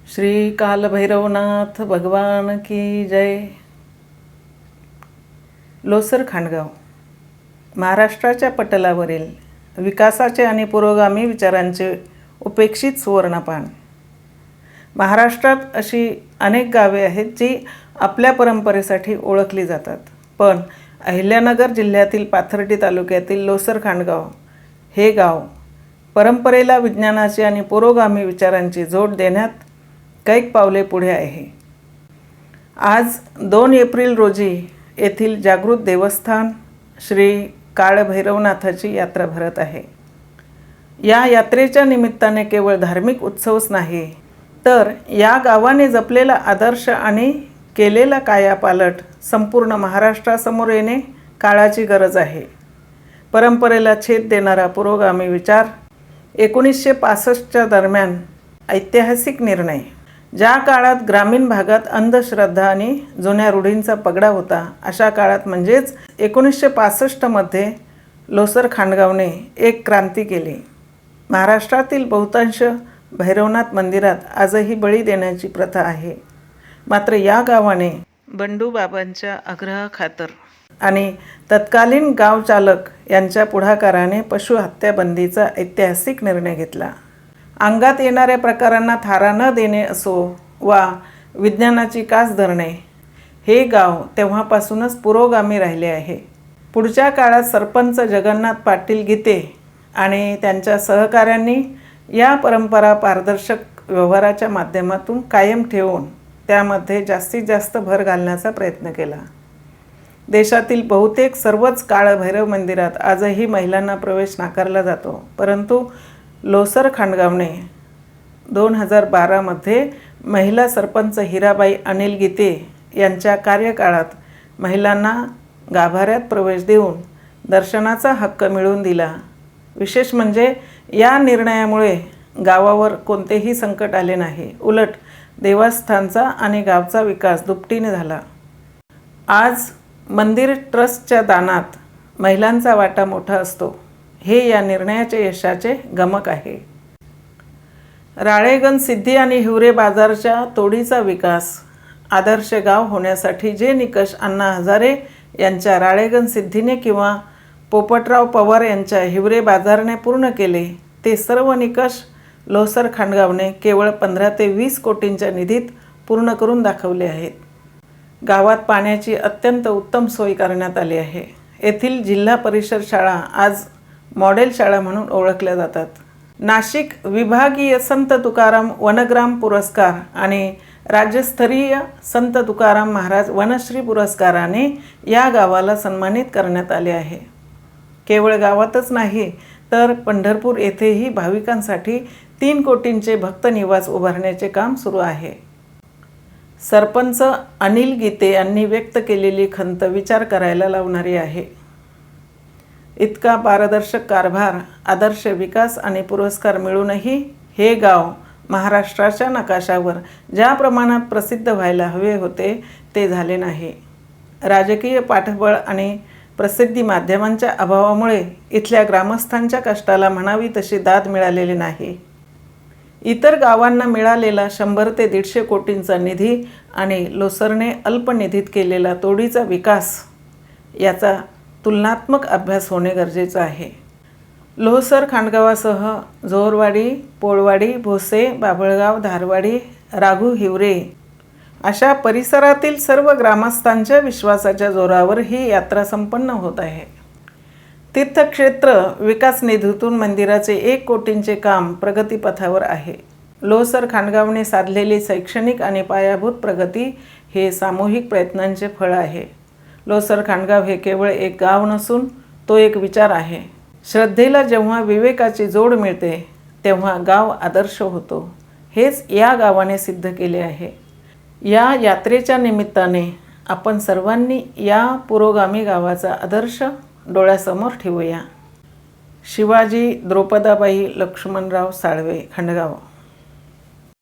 श्री कालभैरवनाथ भगवान की जय। लोसर खांडगाव महाराष्ट्राच्या पटलावरील विकासाचे आणि पुरोगामी विचारांचे उपेक्षित सुवर्णपान। महाराष्ट्रात अशी अनेक गावे आहेत जी आपल्या परंपरेसाठी ओळखली जातात, पण अहिल्यानगर जिल्ह्यातील पाथर्डी तालुक्यातील लोसर खांडगाव हे गाव परंपरेला विज्ञानाची आणि पुरोगामी विचारांची जोड देण्यात कैक पावले पुढे आहे। आज 2 एप्रिल रोजी येथील जागृत देवस्थान श्री काळभैरवनाथाची यात्रा भरत आहे। या यात्रेच्या निमित्ताने केवळ धार्मिक उत्सवच नाही, तर या गावाने जपलेला आदर्श आणि केलेला कायापालट संपूर्ण महाराष्ट्रासमोर येणे काळाची गरज आहे। परंपरेला छेद देणारा पुरोगामी विचार, 1965च्या दरम्यान ऐतिहासिक निर्णय, ज्या काळात ग्रामीण भागात अंधश्रद्धा आणि जुन्या रूढींचा पगडा होता, अशा काळात म्हणजेच 1965मध्ये लोसर खांडगावने एक क्रांती केली। महाराष्ट्रातील बहुतांश भैरवनाथ मंदिरात आजही बळी देण्याची प्रथा आहे, मात्र या गावाने बंडू बाबांच्या आग्रहाखातर आणि तत्कालीन गावचालक यांच्या पुढाकाराने पशुहत्या बंदीचा ऐतिहासिक निर्णय घेतला। अंगात येणाऱ्या प्रकारांना थारा न देणे असो वा विज्ञानाची कास धरणे, हे गाव तेव्हापासूनच पुरोगामी राहिले आहे। पुढच्या काळात सरपंच जगन्नाथ पाटील गीते आणि त्यांच्या सहकाऱ्यांनी या परंपरा पारदर्शक व्यवहाराच्या माध्यमातून कायम ठेवून त्यामध्ये जास्तीत जास्त भर घालण्याचा प्रयत्न केला। देशातील बहुतेक सर्वच काळभैरव मंदिरात आजही महिलांना प्रवेश नाकारला जातो, परंतु लोसर खांडगावने 2012मध्ये महिला सरपंच हिराबाई अनिल गीते यांच्या कार्यकाळात महिलांना गाभाऱ्यात प्रवेश देऊन दर्शनाचा हक्क मिळवून दिला। विशेष म्हणजे या निर्णयामुळे गावावर कोणतेही संकट आले नाही, उलट देवस्थानचा आणि गावचा विकास दुपटीने झाला। आज मंदिर ट्रस्टच्या दानात महिलांचा वाटा मोठा असतो, हे या निर्णयाचे यशाचे गमक आहे। राळेगण सिद्धी आणि हिवरे बाजारच्या तोडीचा विकास आदर्श गाव होण्यासाठी जे निकष अण्णा हजारे यांच्या राळेगण सिद्धीने किंवा पोपटराव पवार यांच्या हिवरे बाजारने पूर्ण केले, ते सर्व निकष लोसर खांडगावने केवळ 15 ते 20 कोटींच्या निधीत पूर्ण करून दाखवले आहेत। गावात पाण्याची अत्यंत उत्तम सोय करण्यात आली आहे। येथील जिल्हा परिषद शाळा आज मॉडेल शाळा म्हणून ओळखल्या जातात। नाशिक विभागीय संत तुकाराम वनग्राम पुरस्कार आणि राज्यस्तरीय संत तुकाराम महाराज वनश्री पुरस्काराने या गावाला सन्मानित करण्यात आले आहे। केवळ गावातच नाही, तर पंढरपूर येथेही भाविकांसाठी 3 कोटींचे भक्त निवास उभारण्याचे काम सुरू आहे। सरपंच अनिल गीते यांनी व्यक्त केलेली खंत विचार करायला लावणारी आहे। इतका पारदर्शक कारभार, आदर्श विकास आणि पुरस्कार मिळूनही हे गाव महाराष्ट्राच्या नकाशावर ज्या प्रमाणात प्रसिद्ध व्हायला हवे होते, ते झाले नाही। राजकीय पाठबळ आणि प्रसिद्धी माध्यमांच्या अभावामुळे इथल्या ग्रामस्थांच्या कष्टाला म्हणावी तशी दाद मिळालेली नाही। इतर गावांना मिळालेला 100 ते 150 कोटींचा निधी आणि लोसरने अल्प निधीत केलेला तोडीचा विकास याचा तुलनात्मक अभ्यास होणे गरजेचे आहे। लोसर खांडगावासह जोरवाडी, पोळवाडी, भोसे, बाभळगाव, धारवाडी, राघू हिवरे अशा परिसरातील सर्व ग्रामस्थांच्या विश्वासाच्या जोरावर ही यात्रा संपन्न होत आहे। तीर्थक्षेत्र विकास निधीतून मंदिराचे 1 कोटींचे काम प्रगतीपथावर आहे। लोसर खांडगावने साधलेली शैक्षणिक आणि पायाभूत प्रगती हे सामूहिक प्रयत्नांचे फळ आहे। लोसर खांडगाव हे केवळ एक गाव नसून तो एक विचार आहे। श्रद्धेला जेव्हा विवेकाची जोड मिळते, तेव्हा गाव आदर्श होतो, हेच या गावाने सिद्ध केले आहे। या यात्रेच्या निमित्ताने आपण सर्वांनी या पुरोगामी गावाचा आदर्श डोळ्यासमोर ठेवूया। शिवाजी द्रौपदाबाई लक्ष्मणराव साळवे, खांडगाव।